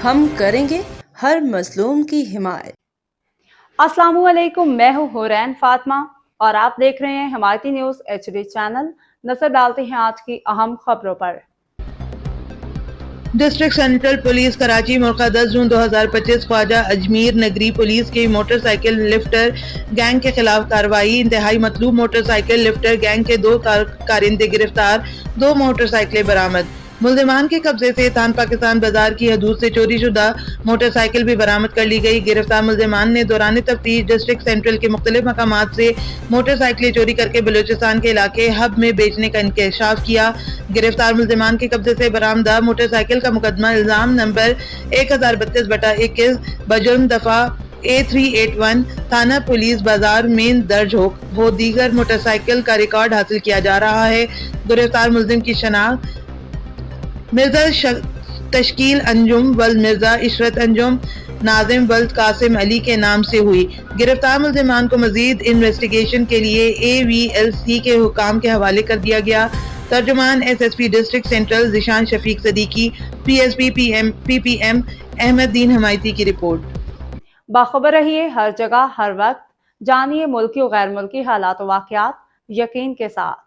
ہم کریں گے ہر مظلوم کی حمایت۔ السلام علیکم، میں ہوں حورین فاطمہ اور آپ دیکھ رہے ہیں حمایتی نیوز HD چینل۔ نظر ڈالتے ہیں آج کی اہم خبروں پر۔ ڈسٹرکٹ سینٹرل پولیس کراچی ملکہ 10 جون 2025 خواجہ اجمیر نگری پولیس کی موٹر سائیکل لفٹر گینگ کے خلاف کارروائی۔ انتہائی مطلوب موٹر سائیکل لفٹر گینگ کے 2 کارندے گرفتار، 2 موٹر سائیکلیں برآمد۔ ملزمان کے قبضے سے تان پاکستان بازار کی حدود سے چوری شدہ موٹر سائیکل بھی برآمد کر لی گئی۔ گرفتار ملزمان نے دوران تفتیش ڈسٹرکٹ سینٹرل کے مختلف مقامات سے موٹر سائیکلیں چوری کر کے بلوچستان کے علاقے حب میں بیچنے کا انکشاف کیا۔ گرفتار ملزمان کے قبضے سے برآمدہ موٹر سائیکل کا مقدمہ الزام نمبر 1032/21 بجرم دفعہ A381 تھانہ پولیس بازار مین درج ہو دیگر موٹر سائیکل کا ریکارڈ حاصل کیا جا رہا ہے۔ گرفتار ملزم کی شناخت مرزا تشکیل انجم ولد مرزا عشرت انجم ناظم ولد قاسم علی کے نام سے ہوئی۔ گرفتار ملزمان کو مزید انویسٹیگیشن کے لیے AVLC کے حکام کے حوالے کر دیا گیا۔ ترجمان SSP ڈسٹرکٹ سینٹرل ذیشان شفیق صدیقی، PSP PPM احمد دین حمایتی کی رپورٹ۔ باخبر رہیے ہر جگہ ہر وقت، جانیے ملکی و غیر ملکی حالات و واقعات یقین کے ساتھ۔